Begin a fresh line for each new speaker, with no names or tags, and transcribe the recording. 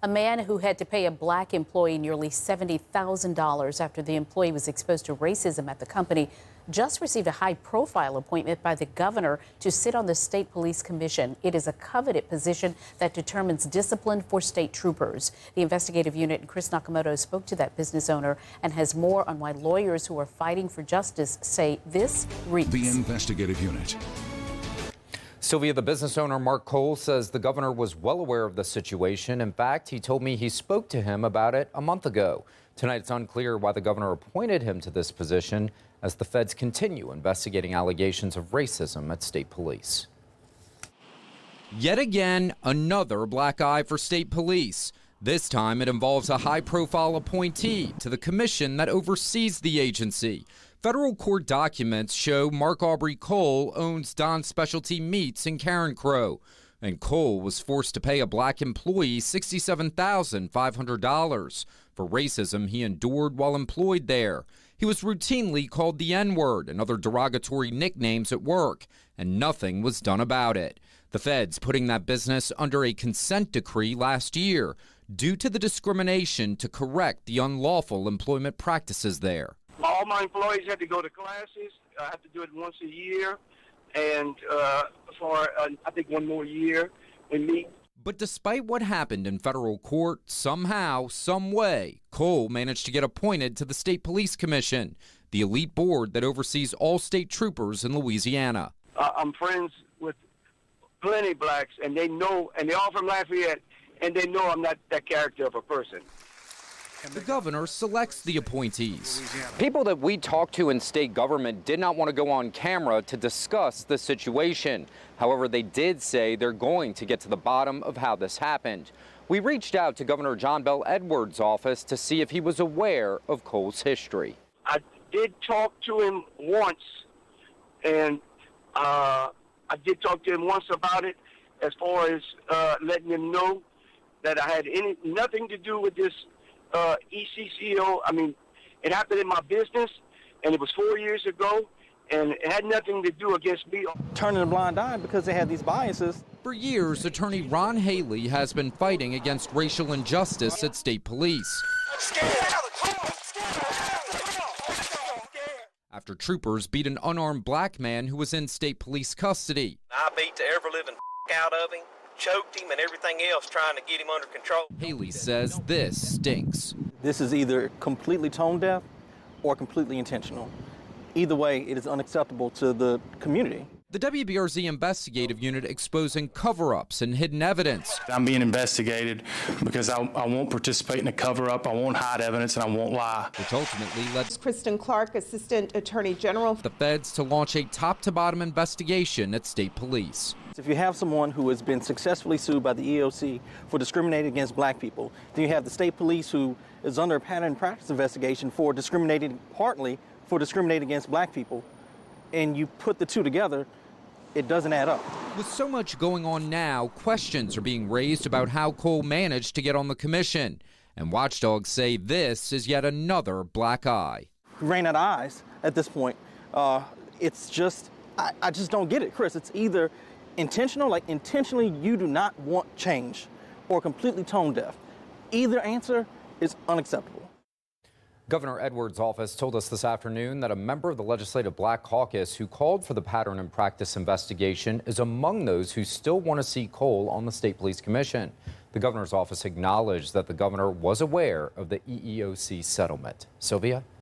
A man who had to pay a black employee nearly $70,000 after the employee was exposed to racism at the company just received a high-profile appointment by the governor to sit on the state police commission. It is a coveted position that determines discipline for state troopers. The investigative unit and Chris Nakamoto spoke to that business owner and has more on why lawyers who are fighting for justice say this reeks.
The investigative unit.
Sylvia, the business owner, Mark Cole, says the governor was well aware of the situation. In fact, he told me he spoke to him about it a month ago. Tonight, it's unclear why the governor appointed him to this position as the feds continue investigating allegations of racism at state police. Yet again, another black eye for state police. This time, it involves a high-profile appointee to the commission that oversees the agency. Federal court documents show Mark Aubrey Cole owns Don's Specialty Meats in Karen Crow, and Cole was forced to pay a black employee $67,500 for racism he endured while employed there. He was routinely called the N-word and other derogatory nicknames at work, and nothing was done about it. The feds putting that business under a consent decree last year due to the discrimination to correct the unlawful employment practices there.
All my employees had to go to classes. I have to do it once a year, and for I think one more year we meet.
But despite what happened in federal court, somehow, some way, Cole managed to get appointed to the State Police Commission, the elite board that oversees all state troopers in Louisiana.
I'm friends with plenty of blacks, and they know, and they're all from Lafayette, and they know I'm not that character of a person.
The governor selects the appointees. People that we talked to in state government did not want to go on camera to discuss the situation. However, they did say they're going to get to the bottom of how this happened. We reached out to Governor John Bel Edwards' office to see if he was aware of Cole's history.
I did talk to him once, and I did talk to him once about it, as far as letting him know that I had nothing to do with this ECCO. I mean, it happened in my business, and it was 4 years ago, and it had nothing to do against me.
Turning a blind eye because they had these biases.
For years, attorney Ron Haley has been fighting against racial injustice at state police. After troopers beat an unarmed black man who was in state police custody.
I beat the ever-living out of him, choked him and everything else trying to get him under control.
Haley says this stinks.
This is either completely tone deaf or completely intentional. Either way, it is unacceptable to the community.
The WBRZ investigative unit exposing cover-ups and hidden evidence.
I'm being investigated because I won't participate in a cover-up, I won't hide evidence, and I won't lie.
Which ultimately led
Kristen Clark, Assistant Attorney General,
the feds to launch a top-to-bottom investigation at state police.
If you have someone who has been successfully sued by the EEOC for discriminating against black people, then you have the state police who is under a pattern and practice investigation for partly for discriminating against black people, and you put the two together, it doesn't add up.
With so much going on now, questions are being raised about how Cole managed to get on the commission. And watchdogs say this is yet another black eye.
We ran out of eyes at this point. It's just, I just don't get it, Chris. It's either intentional, like intentionally you do not want change, or completely tone deaf. Either answer is unacceptable.
Governor Edwards' office told us this afternoon that a member of the Legislative Black Caucus who called for the pattern and practice investigation is among those who still want to see Cole on the State Police Commission. The governor's office acknowledged that the governor was aware of the EEOC settlement. Sylvia?